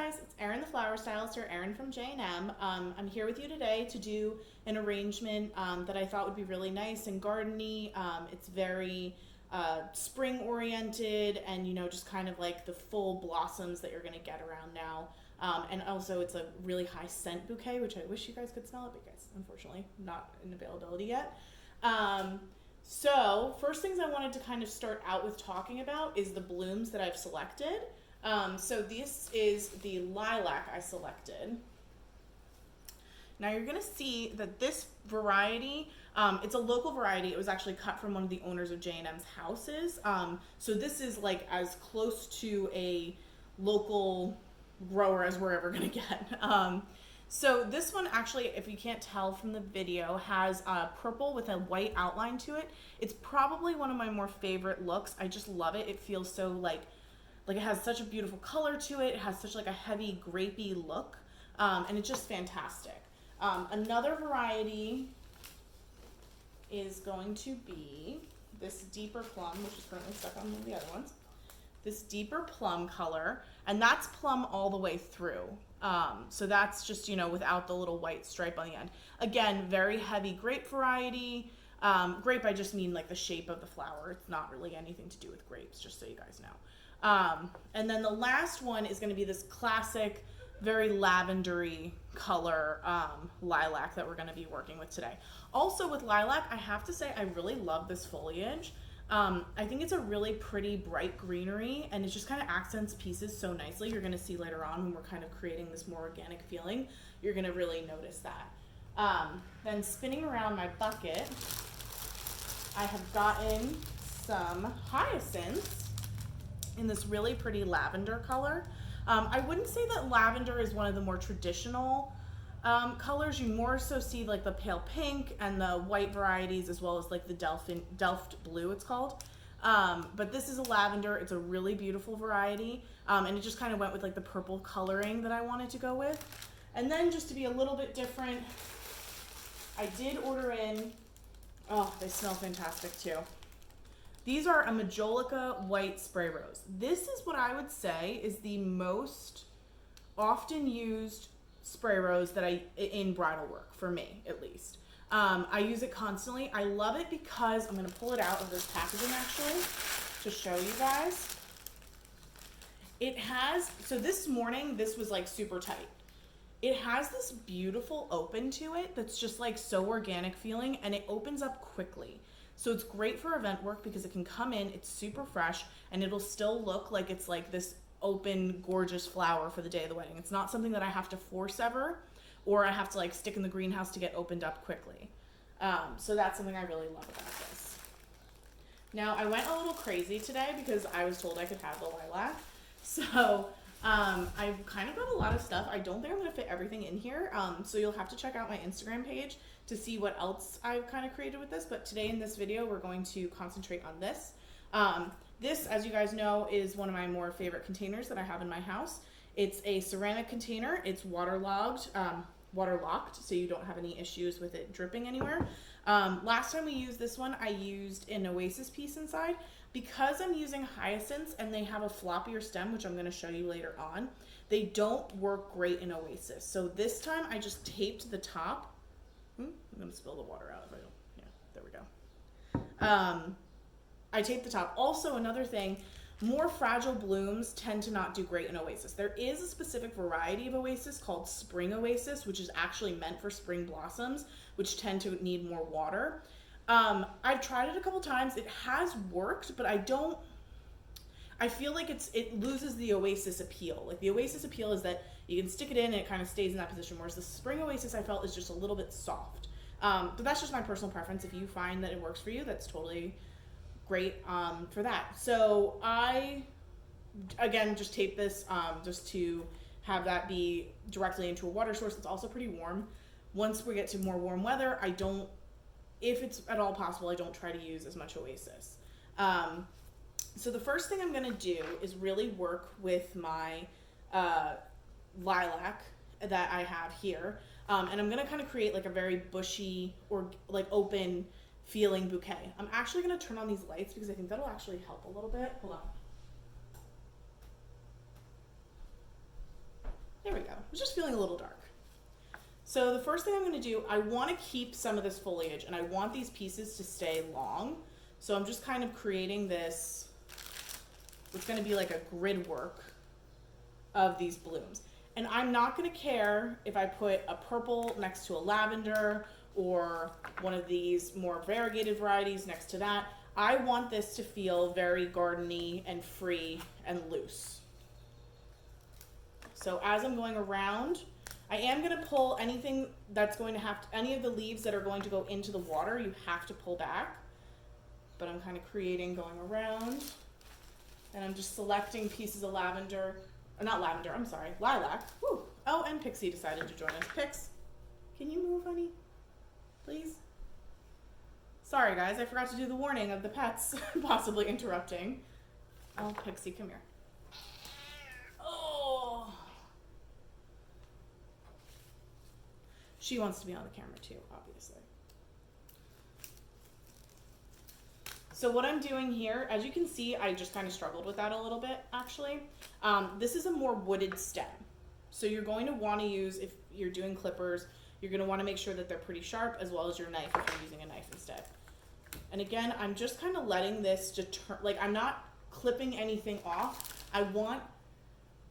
guys, it's Erin the flower stylist, or Erin from J&M. I'm here with you today to do an arrangement that I thought would be really nice and gardeny. It's very spring oriented, and just kind of like the full blossoms that you're going to get around now. And also it's a really high scent bouquet, which I wish you guys could smell it, but guys, unfortunately not in availability yet. So first things I wanted to kind of start out with talking about is the blooms that I've selected. So this is the lilac I selected. Now you're going to see that this variety, it's a local variety. It was actually cut from one of the owners of J&M's houses. So this is like as close to a local grower as we're ever going to get. So this one actually, if you can't tell from the video, has purple with a white outline to it. It's probably one of my more favorite looks. I just love it. It feels so like it has such a beautiful color to it. It has such like a heavy grapey look, and it's just fantastic. Another variety is going to be this deeper plum, which is currently stuck on one of the other ones. This deeper plum color, and that's plum all the way through. So that's just, without the little white stripe on the end. Again, very heavy grape variety. Grape, I just mean like the shape of the flower. It's not really anything to do with grapes, just so you guys know. And then the last one is going to be this classic, very lavendery color lilac that we're going to be working with today. Also with lilac, I have to say I really love this foliage. I think it's a really pretty bright greenery, and it just kind of accents pieces so nicely. You're going to see later on when we're kind of creating this more organic feeling, you're going to really notice that. Then spinning around my bucket, I have gotten some hyacinths in this really pretty lavender color. I wouldn't say that lavender is one of the more traditional colors. You more so see like the pale pink and the white varieties, as well as like the Delft blue it's called. But this is a lavender. It's a really beautiful variety, and it just kind of went with like the purple coloring that I wanted to go with. And then just to be a little bit different, I did order in, oh, they smell fantastic too. These are a Majolica white spray rose. This is what I would say is the most often used spray rose that in bridal work, for me at least. I use it constantly. I love it because, I'm going to pull it out of this packaging actually to show you guys. It has, so this morning this was like super tight. It has this beautiful open to it that's just like so organic feeling, and it opens up quickly. So it's great for event work because it can come in, it's super fresh, and it'll still look like it's like this open, gorgeous flower for the day of the wedding. It's not something that I have to force ever, or I have to like stick in the greenhouse to get opened up quickly. So that's something I really love about this. Now I went a little crazy today because I was told I could have the lilac. So I've kind of got a lot of stuff. I don't think I'm going to fit everything in here. So you'll have to check out my Instagram page to see what else I've kind of created with this. But today in this video, we're going to concentrate on this. This, as you guys know, is one of my more favorite containers that I have in my house. It's a ceramic container. It's waterlogged, waterlocked, so you don't have any issues with it dripping anywhere. Last time we used this one, I used an oasis piece inside. Because I'm using hyacinths and they have a floppier stem, which I'm going to show you later on, they don't work great in oasis. So this time I just taped the top. I'm going to spill the water out if I don't. Yeah, there we go. I taped the top. Also, another thing, more fragile blooms tend to not do great in oasis. There is a specific variety of oasis called spring oasis, which is actually meant for spring blossoms, which tend to need more water. I've tried it a couple times. It has worked, but I feel like it loses the oasis appeal. Like the oasis appeal is that you can stick it in and it kind of stays in that position, whereas the spring oasis I felt is just a little bit soft. But that's just my personal preference. If you find that it works for you, that's totally great for that. So I, again, just tape this just to have that be directly into a water source. It's also pretty warm. Once we get to more warm weather, if it's at all possible, I don't try to use as much oasis. So the first thing I'm going to do is really work with my lilac that I have here. And I'm going to kind of create like a very bushy or like open feeling bouquet. I'm actually going to turn on these lights because I think that'll actually help a little bit. Hold on. was just feeling a little dark. So the first thing I'm going to do, I want to keep some of this foliage, and I want these pieces to stay long. So I'm just kind of creating this, it's going to be like a grid work of these blooms. And I'm not going to care if I put a purple next to a lavender or one of these more variegated varieties next to that. I want this to feel very gardeny and free and loose. So as I'm going around, I am going to pull anything that's going to have to, any of the leaves that are going to go into the water, you have to pull back. But I'm kind of creating, going around, and I'm just selecting pieces of lavender, or not lavender, I'm sorry, lilac. Woo. Oh, and Pixie decided to join us. Pix, can you move, honey? Please? Sorry, guys, I forgot to do the warning of the pets possibly interrupting. Oh, Pixie, come here. Oh. She wants to be on the camera too, obviously. So what I'm doing here, as you can see, I just kind of struggled with that a little bit, actually. This is a more wooded stem. So you're going to want to use, if you're doing clippers, you're going to want to make sure that they're pretty sharp, as well as your knife if you're using a knife instead. And again, I'm just kind of letting this like I'm not clipping anything off. I want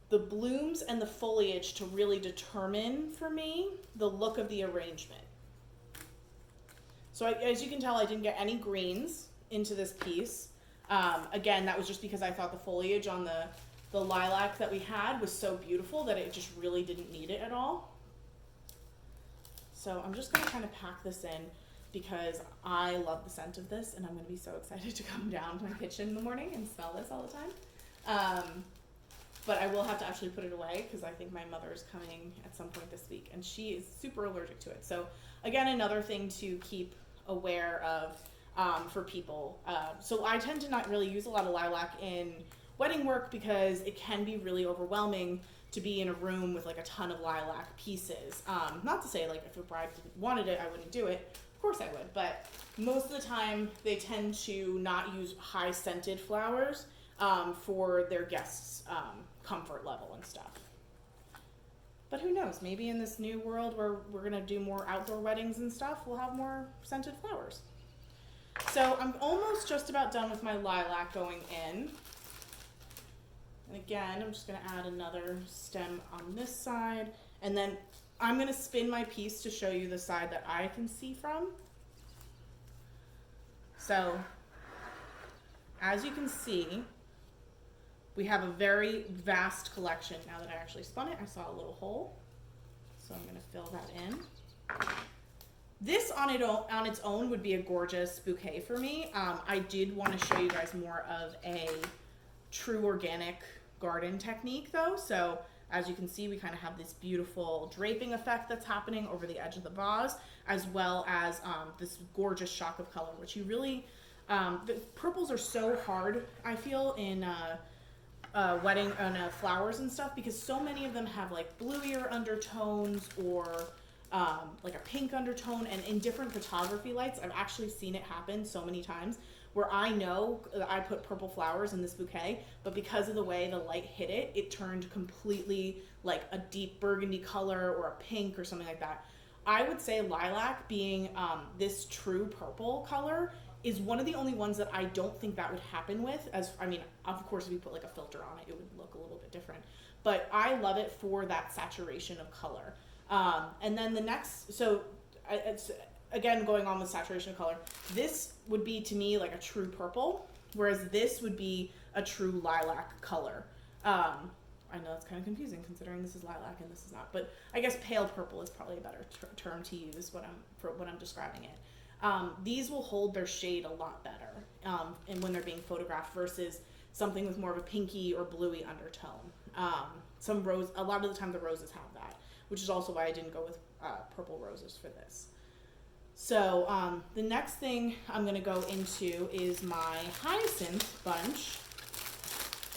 the blooms and the foliage to really determine for me the look of the arrangement. So as you can tell, I didn't get any greens into this piece. Again, that was just because I thought the foliage on the lilac that we had was so beautiful that it just really didn't need it at all. So I'm just going to kind of pack this in because I love the scent of this, and I'm going to be so excited to come down to my kitchen in the morning and smell this all the time. But I will have to actually put it away because I think my mother is coming at some point this week, and she is super allergic to it. So again, another thing to keep aware of for people. So I tend to not really use a lot of lilac in wedding work because it can be really overwhelming to be in a room with like a ton of lilac pieces. Not to say like if a bride wanted it, I wouldn't do it. Of course I would, but most of the time they tend to not use high scented flowers for their guests' comfort level and stuff. But who knows, maybe in this new world where we're gonna do more outdoor weddings and stuff, we'll have more scented flowers. So I'm almost just about done with my lilac going in. And again, I'm just gonna add another stem on this side, and then I'm gonna spin my piece to show you the side that I can see from. So, as you can see, we have a very vast collection. Now that I actually spun it, I saw a little hole. So I'm gonna fill that in. This on its own would be a gorgeous bouquet for me. I did want to show you guys more of a true organic garden technique though. So as you can see, we kind of have this beautiful draping effect that's happening over the edge of the vase, as well as this gorgeous shock of color, which you really, the purples are so hard, I feel, in wedding flowers and stuff, because so many of them have like bluier undertones or like a pink undertone, and in different photography lights, I've actually seen it happen so many times where I know that I put purple flowers in this bouquet, but because of the way the light hit it, it turned completely like a deep burgundy color or a pink or something like that. I would say lilac, being this true purple color, is one of the only ones that I don't think that would happen with. As I mean, of course, if you put like a filter on it, it would look a little bit different. But I love it for that saturation of color. And then the next, so it's again going on with saturation of color. This would be to me like a true purple, whereas this would be a true lilac color. I know it's kind of confusing considering this is lilac and this is not, but I guess pale purple is probably a better term to use for when I'm describing it. These will hold their shade a lot better, and when they're being photographed versus something with more of a pinky or bluey undertone. A lot of the time the roses have that, which is also why I didn't go with purple roses for this. So the next thing I'm going to go into is my hyacinth bunch.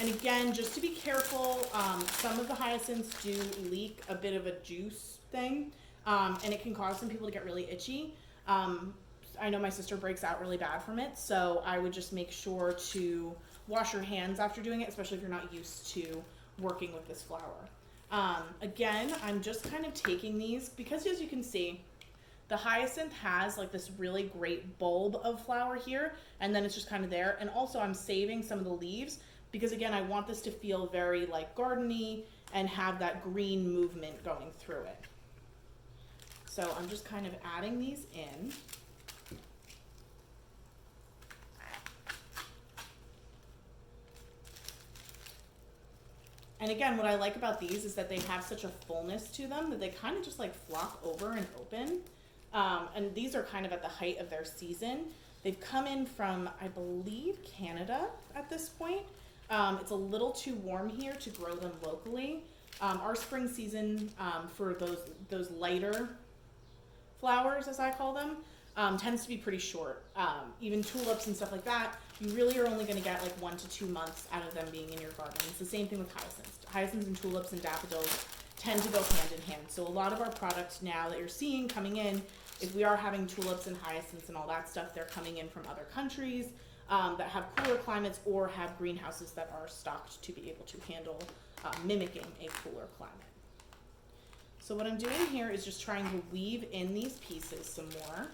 And again, just to be careful, some of the hyacinths do leak a bit of a juice thing, and it can cause some people to get really itchy. I know my sister breaks out really bad from it, so I would just make sure to wash your hands after doing it, especially if you're not used to working with this flower. Again, I'm just kind of taking these because as you can see, the hyacinth has like this really great bulb of flower here, and then it's just kind of there. And also I'm saving some of the leaves because again, I want this to feel very like gardeny and have that green movement going through it. So I'm just kind of adding these in. And again, what I like about these is that they have such a fullness to them that they kind of just like flop over and open. And these are kind of at the height of their season. They've come in from, I believe, Canada at this point. It's a little too warm here to grow them locally. Our spring season for those lighter flowers, as I call them, tends to be pretty short. Even tulips and stuff like that, you really are only going to get like 1 to 2 months out of them being in your garden. It's the same thing with hyacinths. Hyacinths and tulips and daffodils tend to go hand in hand. So a lot of our products now that you're seeing coming in, if we are having tulips and hyacinths and all that stuff, they're coming in from other countries that have cooler climates or have greenhouses that are stocked to be able to handle mimicking a cooler climate. So what I'm doing here is just trying to weave in these pieces some more.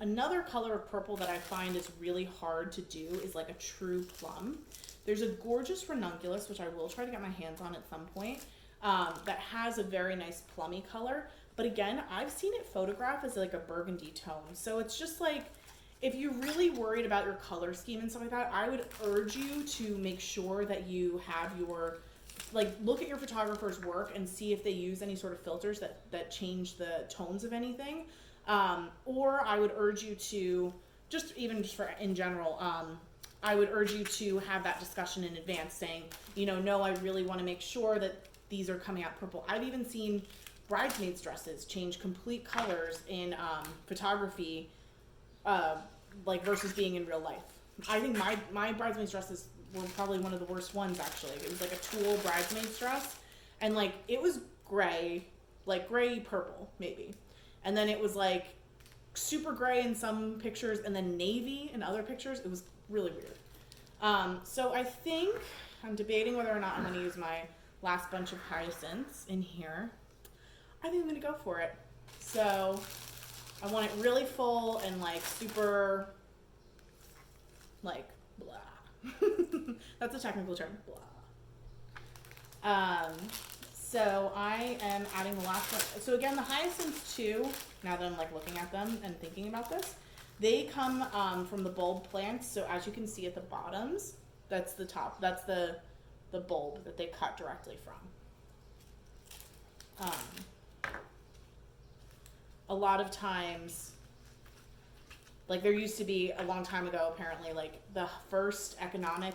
Another color of purple that I find is really hard to do is like a true plum. There's a gorgeous ranunculus, which I will try to get my hands on at some point, that has a very nice plummy color. But again, I've seen it photographed as like a burgundy tone. So it's just like, if you're really worried about your color scheme and stuff like that, I would urge you to make sure that you have your, like, look at your photographer's work and see if they use any sort of filters that change the tones of anything. Or I would urge you to, just for in general, I would urge you to have that discussion in advance saying, you know, no, I really want to make sure that these are coming out purple. I've even seen bridesmaids dresses change complete colors in photography, like versus being in real life. I think my bridesmaids dresses were probably one of the worst ones actually. It was like a tulle bridesmaids dress, and like it was gray, like gray purple maybe. And then it was like super gray in some pictures and then navy in other pictures. It was really weird. So I think I'm debating whether or not I'm going to use my last bunch of hyacinths in here. I think I'm going to go for it. So I want it really full and like super, like blah. That's a technical term, blah. So I am adding the last one. So again, the hyacinths too, now that I'm like looking at them and thinking about this, they come from the bulb plants. So as you can see at the bottoms, that's the top, that's the bulb that they cut directly from. A lot of times, like there used to be a long time ago, apparently, like the first economic,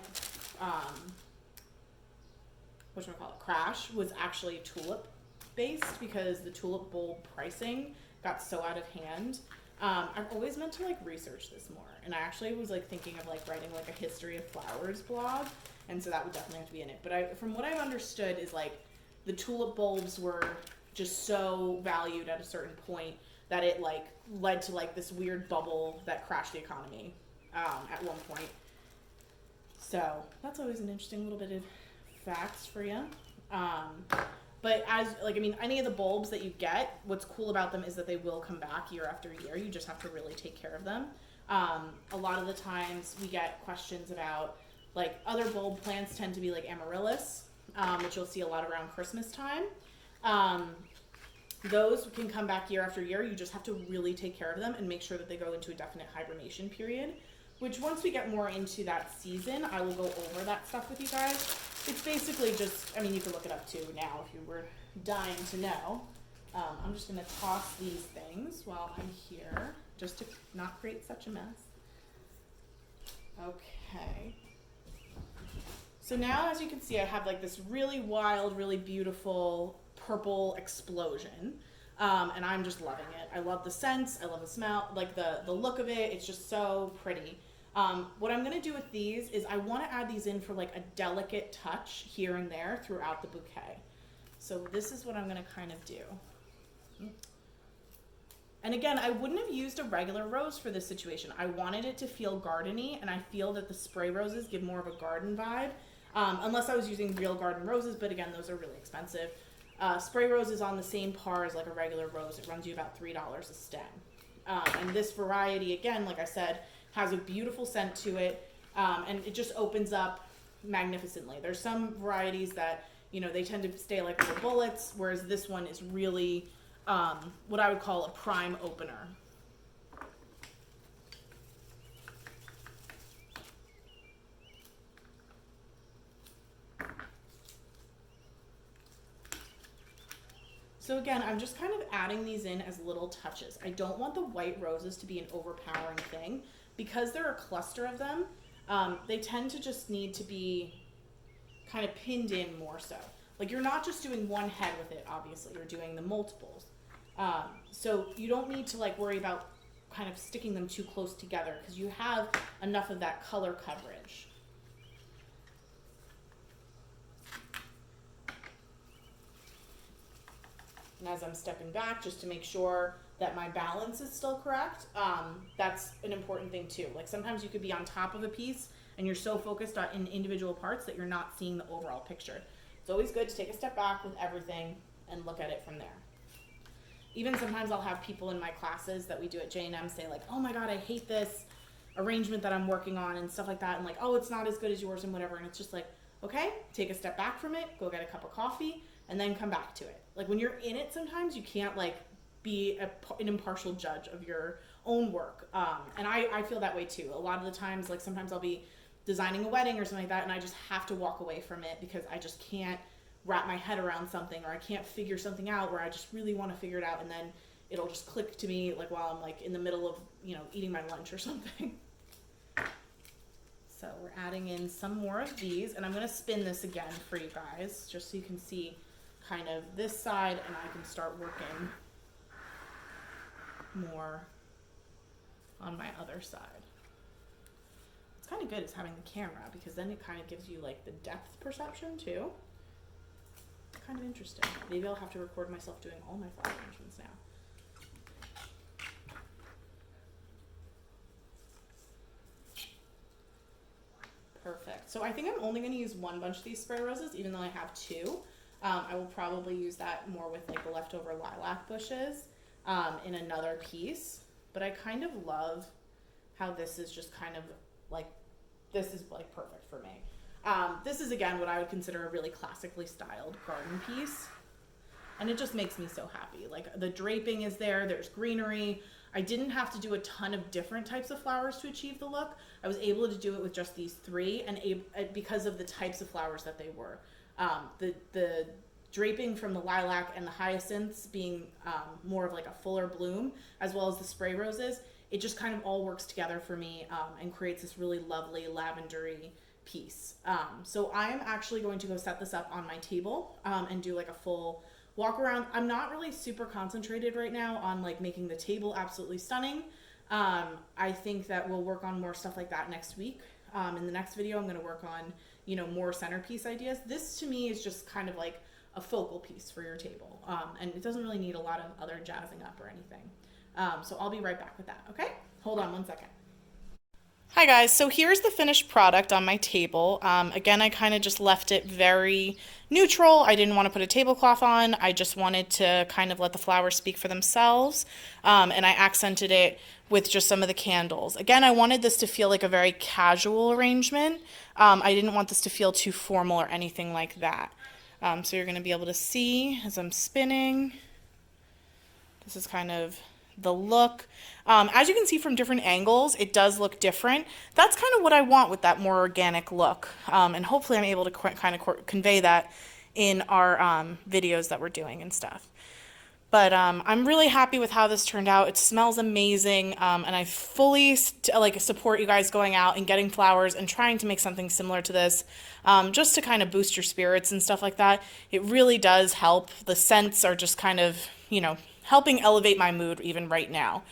crash was actually tulip based because the tulip bulb pricing got so out of hand. I've always meant to like research this more, and I actually was like thinking of like writing like a history of flowers blog, and so that would definitely have to be in it. But from what I've understood is like the tulip bulbs were just so valued at a certain point that it like led to like this weird bubble that crashed the economy at one point. So that's always an interesting little bit of facts for you. But as like, I mean, any of the bulbs that you get, what's cool about them is that they will come back year after year. You just have to really take care of them. A lot of the times we get questions about like other bulb plants tend to be like amaryllis, which you'll see a lot around Christmas time. Those can come back year after year. You just have to really take care of them and make sure that they go into a definite hibernation period, which once we get more into that season, I will go over that stuff with you guys. It's basically just, I mean, you can look it up too now if you were dying to know. I'm just going to toss these things while I'm here, just to not create such a mess. Okay. So now, as you can see, I have like this really wild, really beautiful purple explosion. And I'm just loving it. I love the scents, I love the smell, like the look of it. It's just so pretty. What I'm gonna do with these is I wanna add these in for like a delicate touch here and there throughout the bouquet. So this is what I'm gonna kind of do. And again, I wouldn't have used a regular rose for this situation. I wanted it to feel gardeny, and I feel that the spray roses give more of a garden vibe, unless I was using real garden roses, but again, those are really expensive. Spray rose is on the same par as like a regular rose. It runs you about $3 a stem. And this variety, again, like I said, has a beautiful scent to it, and it just opens up magnificently. There's some varieties that, you know, they tend to stay like little bullets, whereas this one is really what I would call a prime opener. So again, I'm just kind of adding these in as little touches. I don't want the white roses to be an overpowering thing. Because they're a cluster of them, they tend to just need to be kind of pinned in more so. Like, you're not just doing one head with it, obviously, you're doing the multiples. So you don't need to like worry about kind of sticking them too close together because you have enough of that color coverage. And as I'm stepping back, just to make sure that my balance is still correct, that's an important thing too. Like, sometimes you could be on top of a piece and you're so focused on in individual parts that you're not seeing the overall picture. It's always good to take a step back with everything and look at it from there. Even sometimes I'll have people in my classes that we do at J&M say like, oh my God, I hate this arrangement that I'm working on and stuff like that. And like, oh, it's not as good as yours and whatever. And it's just like, okay, take a step back from it, go get a cup of coffee, and then come back to it. Like, when you're in it, sometimes you can't like be an impartial judge of your own work. And I feel that way too. A lot of the times, like sometimes I'll be designing a wedding or something like that, and I just have to walk away from it because I just can't wrap my head around something, or I can't figure something out where I just really want to figure it out, and then it'll just click to me like while I'm like in the middle of, you know, eating my lunch or something. So we're adding in some more of these, and I'm going to spin this again for you guys just so you can see kind of this side, and I can start working more on my other side. It's kind of good as having the camera because then it kind of gives you like the depth perception too. Kind of interesting. Maybe I'll have to record myself doing all my flower arrangements now. Perfect. So I think I'm only going to use one bunch of these spray roses, even though I have two. I will probably use that more with like the leftover lilac bushes in another piece. But I kind of love how this is just kind of like, this is like perfect for me. This is again what I would consider a really classically styled garden piece. And it just makes me so happy. Like, the draping is there, there's greenery. I didn't have to do a ton of different types of flowers to achieve the look. I was able to do it with just these three, and because of the types of flowers that they were. The draping from the lilac and the hyacinths being more of like a fuller bloom, as well as the spray roses, it just kind of all works together for me and creates this really lovely lavendery piece. So I am actually going to go set this up on my table and do like a full walk around. I'm not really super concentrated right now on like making the table absolutely stunning. I think that we'll work on more stuff like that next week. In the next video, I'm going to work on, you know, more centerpiece ideas. This to me is just kind of like a focal piece for your table. And it doesn't really need a lot of other jazzing up or anything. So I'll be right back with that. Okay? Hold on one second. Hi guys, so here's the finished product on my table. Again, I kind of just left it very neutral. I didn't want to put a tablecloth on. I just wanted to kind of let the flowers speak for themselves. And I accented it with just some of the candles. Again, I wanted this to feel like a very casual arrangement. I didn't want this to feel too formal or anything like that. So you're going to be able to see as I'm spinning. This is kind of the look. As you can see from different angles, it does look different. That's kind of what I want with that more organic look. And hopefully I'm able to kind of convey that in our videos that we're doing and stuff. But I'm really happy with how this turned out. It smells amazing, and I fully support you guys going out and getting flowers and trying to make something similar to this, just to kind of boost your spirits and stuff like that. It really does help. The scents are just kind of, you know, helping elevate my mood even right now.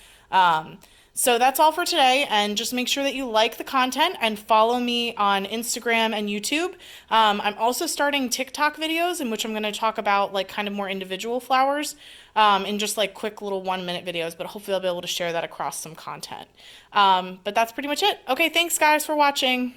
So that's all for today, and just make sure that you like the content and follow me on Instagram and YouTube. I'm also starting TikTok videos in which I'm going to talk about like kind of more individual flowers in just like quick little 1-minute videos, but hopefully I'll be able to share that across some content. But that's pretty much it. Okay, thanks guys for watching.